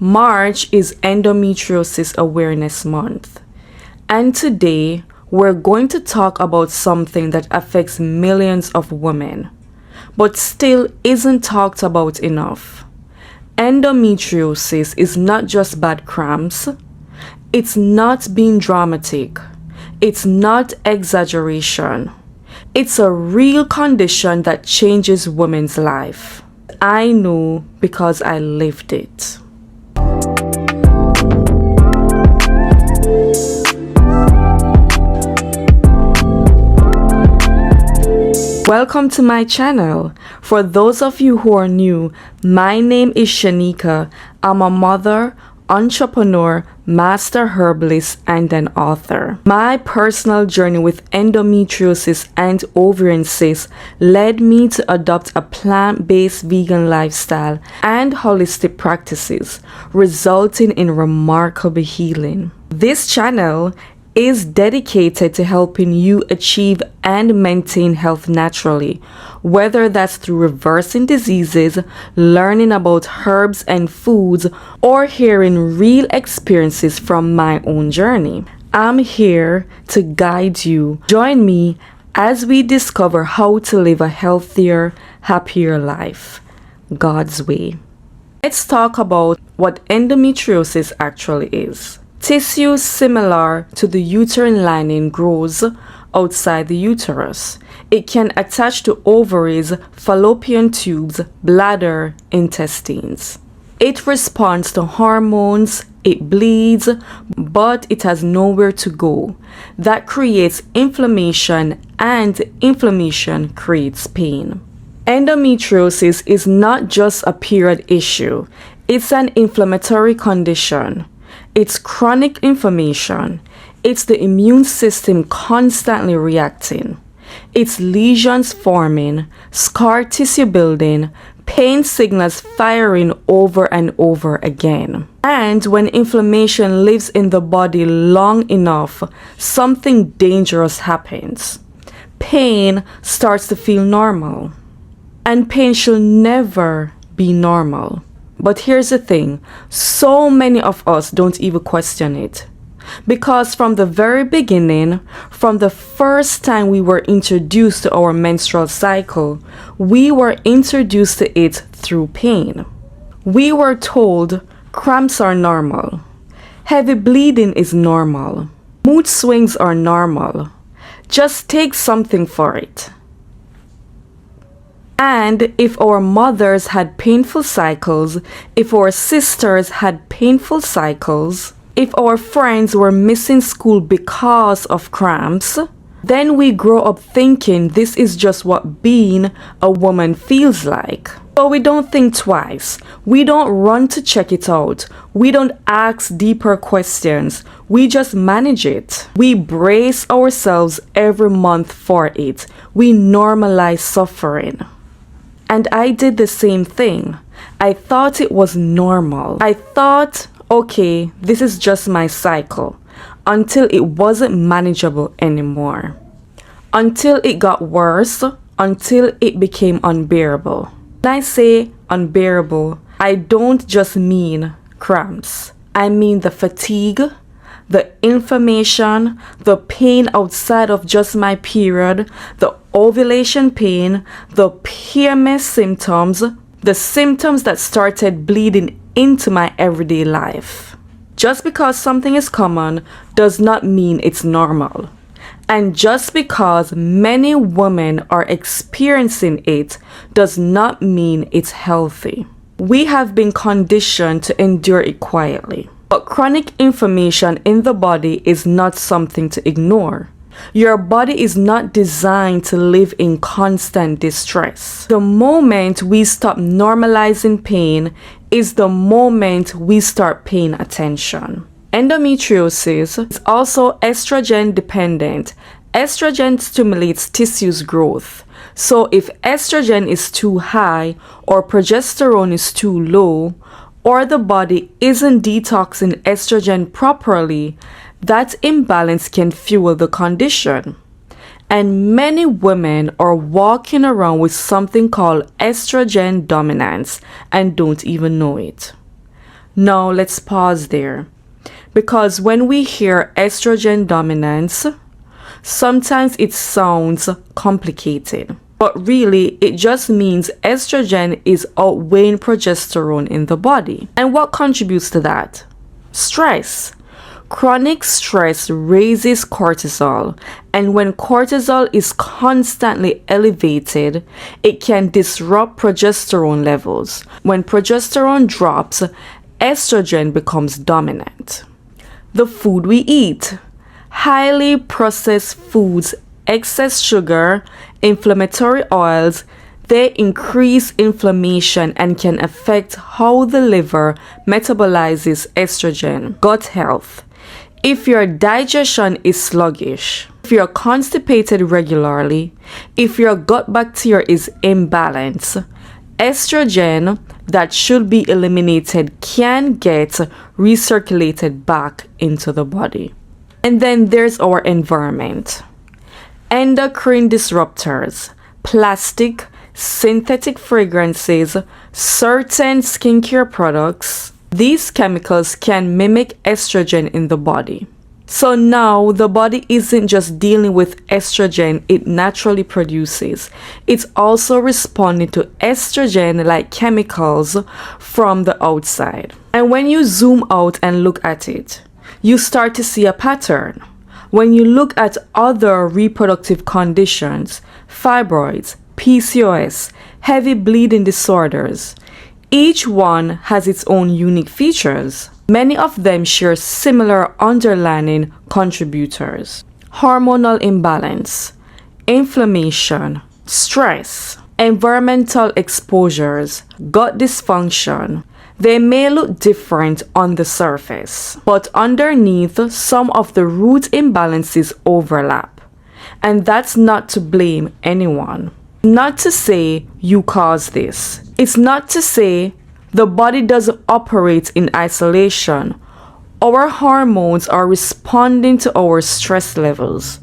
March is Endometriosis Awareness Month, and today we're going to talk about something that affects millions of women, but still isn't talked about enough. Endometriosis is not just bad cramps, it's not being dramatic, it's not exaggeration. It's a real condition that changes women's life. I know because I lived it. Welcome to my channel. For those of you who are new, my name is Shanika. I'm a mother, entrepreneur, master herbalist, and an author. My personal journey with endometriosis and ovarian cysts led me to adopt a plant-based vegan lifestyle and holistic practices, resulting in remarkable healing. This channel is dedicated to helping you achieve and maintain health naturally, whether that's through reversing diseases, learning about herbs and foods, or hearing real experiences from my own journey. I'm here to guide you. Join me as we discover how to live a healthier, happier life, God's way. Let's talk about what endometriosis actually is. Tissue similar to the uterine lining grows outside the uterus. It can attach to ovaries, fallopian tubes, bladder, intestines. It responds to hormones, it bleeds, but it has nowhere to go. That creates inflammation, and inflammation creates pain. Endometriosis is not just a period issue, it's an inflammatory condition. It's chronic inflammation. It's the immune system constantly reacting. It's lesions forming, scar tissue building, pain signals firing over and over again. And when inflammation lives in the body long enough, something dangerous happens. Pain starts to feel normal. And pain should never be normal. But here's the thing, so many of us don't even question it. Because from the very beginning, from the first time we were introduced to our menstrual cycle, we were introduced to it through pain. We were told cramps are normal, heavy bleeding is normal, mood swings are normal, just take something for it. And if our mothers had painful cycles, if our sisters had painful cycles, if our friends were missing school because of cramps, then we grow up thinking this is just what being a woman feels like. But we don't think twice. We don't run to check it out. We don't ask deeper questions. We just manage it. We brace ourselves every month for it. We normalize suffering. And I did the same thing. I thought it was normal. I thought, okay, this is just my cycle, until it wasn't manageable anymore. Until it got worse, until it became unbearable. When I say unbearable, I don't just mean cramps. I mean the fatigue, the inflammation, the pain outside of just my period, the ovulation pain, the PMS symptoms, the symptoms that started bleeding into my everyday life. Just because something is common does not mean it's normal. And just because many women are experiencing it does not mean it's healthy. We have been conditioned to endure it quietly. But chronic inflammation in the body is not something to ignore. Your body is not designed to live in constant distress. The moment we stop normalizing pain is the moment we start paying attention. Endometriosis is also estrogen dependent. Estrogen stimulates tissue's growth. So if estrogen is too high or progesterone is too low, or the body isn't detoxing estrogen properly, that imbalance can fuel the condition. And many women are walking around with something called estrogen dominance and don't even know it. Now let's pause there. Because when we hear estrogen dominance, sometimes it sounds complicated. But really, it just means estrogen is outweighing progesterone in the body. And what contributes to that? Stress. Chronic stress raises cortisol, and when cortisol is constantly elevated, it can disrupt progesterone levels. When progesterone drops, estrogen becomes dominant. The food we eat. Highly processed foods, excess sugar, inflammatory oils, they increase inflammation and can affect how the liver metabolizes estrogen. Gut health. If your digestion is sluggish, if you're constipated regularly, if your gut bacteria is imbalanced, estrogen that should be eliminated can get recirculated back into the body. And then there's our environment. Endocrine disruptors, plastic, synthetic fragrances, certain skincare products. These chemicals can mimic estrogen in the body. So now the body isn't just dealing with estrogen it naturally produces. It's also responding to estrogen-like chemicals from the outside. And when you zoom out and look at it, you start to see a pattern. When you look at other reproductive conditions, fibroids, PCOS, heavy bleeding disorders, each one has its own unique features. Many of them share similar underlying contributors. Hormonal imbalance, inflammation, stress, environmental exposures, gut dysfunction. They may look different on the surface, but underneath, some of the root imbalances overlap. And that's not to blame anyone. Not to say you caused this. It's not to say the body doesn't operate in isolation. Our hormones are responding to our stress levels,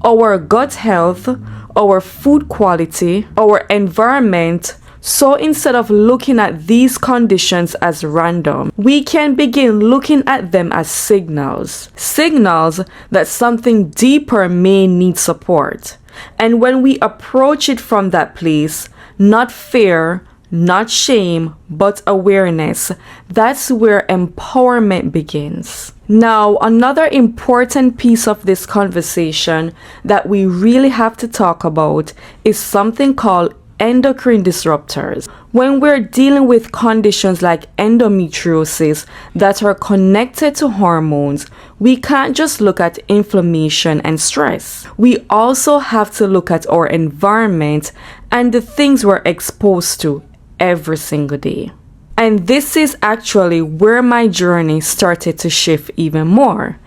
our gut health, our food quality, our environment. So instead of looking at these conditions as random, we can begin looking at them as signals. Signals that something deeper may need support. And when we approach it from that place, not fear, not shame, but awareness, that's where empowerment begins. Now, another important piece of this conversation that we really have to talk about is something called endocrine disruptors. When we're dealing with conditions like endometriosis that are connected to hormones, we can't just look at inflammation and stress. We also have to look at our environment and the things we're exposed to every single day. And this is actually where my journey started to shift even more.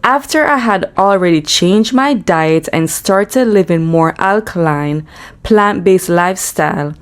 After I had already changed my diet and started living more alkaline, plant-based lifestyle,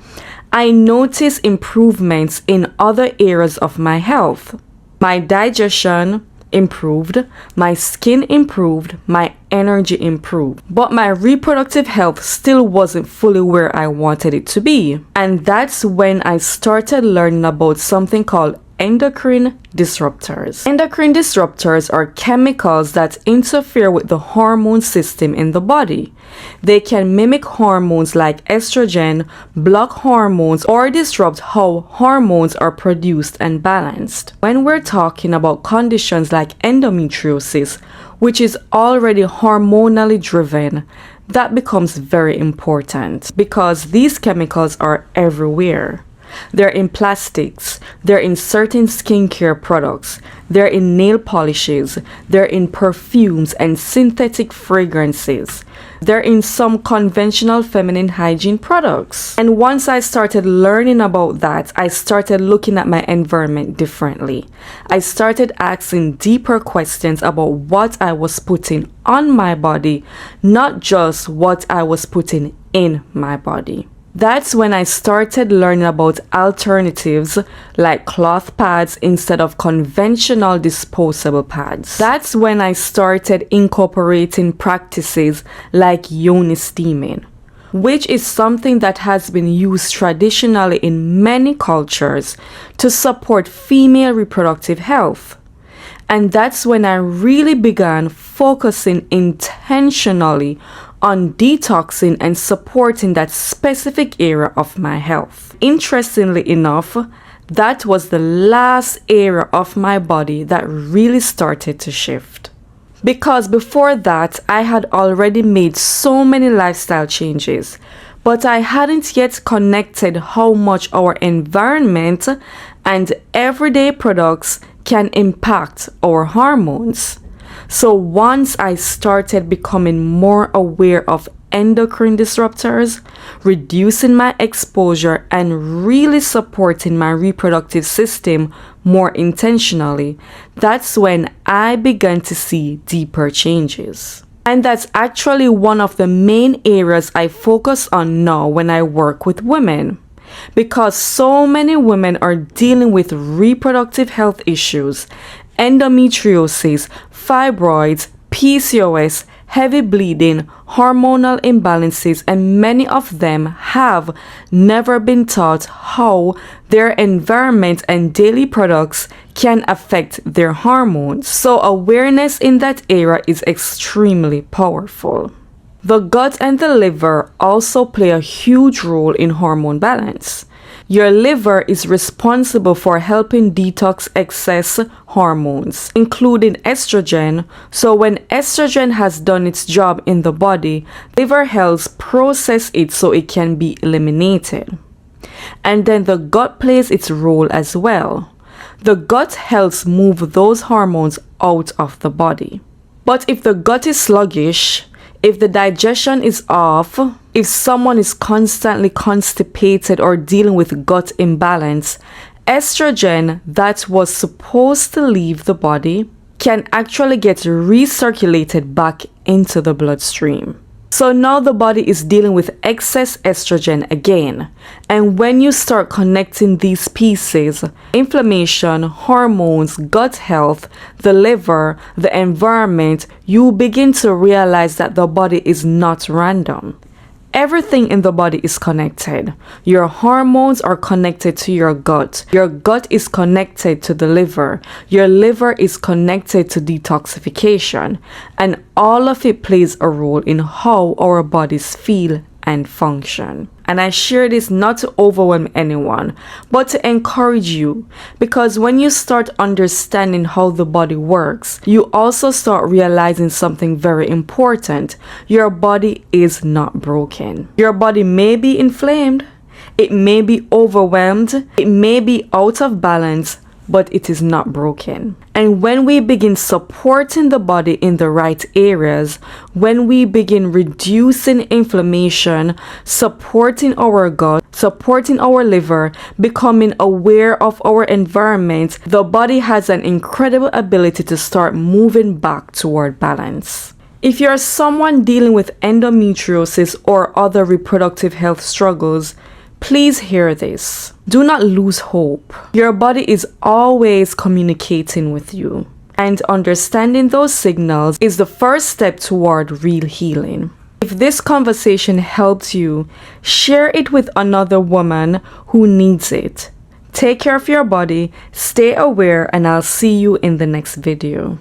I noticed improvements in other areas of my health. My digestion improved, my skin improved, my energy improved. But my reproductive health still wasn't fully where I wanted it to be. And that's when I started learning about something called endocrine disruptors. Endocrine disruptors are chemicals that interfere with the hormone system in the body. They can mimic hormones like estrogen, block hormones, or disrupt how hormones are produced and balanced. When we're talking about conditions like endometriosis, which is already hormonally driven, that becomes very important because these chemicals are everywhere. They're in plastics, they're in certain skincare products, they're in nail polishes, they're in perfumes and synthetic fragrances. They're in some conventional feminine hygiene products. And once I started learning about that, I started looking at my environment differently. I started asking deeper questions about what I was putting on my body, not just what I was putting in my body. That's when I started learning about alternatives like cloth pads instead of conventional disposable pads. That's when I started incorporating practices like yoni steaming, which is something that has been used traditionally in many cultures to support female reproductive health. And that's when I really began focusing intentionally on detoxing and supporting that specific area of my health. Interestingly enough, that was the last area of my body that really started to shift. Because before that, I had already made so many lifestyle changes, but I hadn't yet connected how much our environment and everyday products can impact our hormones. So once I started becoming more aware of endocrine disruptors, reducing my exposure, and really supporting my reproductive system more intentionally, that's when I began to see deeper changes. And that's actually one of the main areas I focus on now when I work with women. Because so many women are dealing with reproductive health issues, endometriosis, fibroids, PCOS, heavy bleeding, hormonal imbalances, and many of them have never been taught how their environment and daily products can affect their hormones. So awareness in that area is extremely powerful. The gut and the liver also play a huge role in hormone balance. Your liver is responsible for helping detox excess hormones, including estrogen. So when estrogen has done its job in the body, liver helps process it so it can be eliminated. And then the gut plays its role as well. The gut helps move those hormones out of the body. But if the gut is sluggish, if the digestion is off, if someone is constantly constipated or dealing with gut imbalance, estrogen that was supposed to leave the body can actually get recirculated back into the bloodstream. So now the body is dealing with excess estrogen again. And when you start connecting these pieces, inflammation, hormones, gut health, the liver, the environment, you begin to realize that the body is not random. Everything in the body is connected. Your hormones are connected to your gut. Your gut is connected to the liver. Your liver is connected to detoxification. And all of it plays a role in how our bodies feel and function. And I share this not to overwhelm anyone, but to encourage you, because when you start understanding how the body works, you also start realizing something very important. Your body is not broken. Your body may be inflamed, it may be overwhelmed, it may be out of balance, but it is not broken. And when we begin supporting the body in the right areas, when we begin reducing inflammation, supporting our gut, supporting our liver, becoming aware of our environment, the body has an incredible ability to start moving back toward balance. If you're someone dealing with endometriosis or other reproductive health struggles, please hear this. Do not lose hope. Your body is always communicating with you, and understanding those signals is the first step toward real healing. If this conversation helped you, share it with another woman who needs it. Take care of your body, stay aware, and I'll see you in the next video.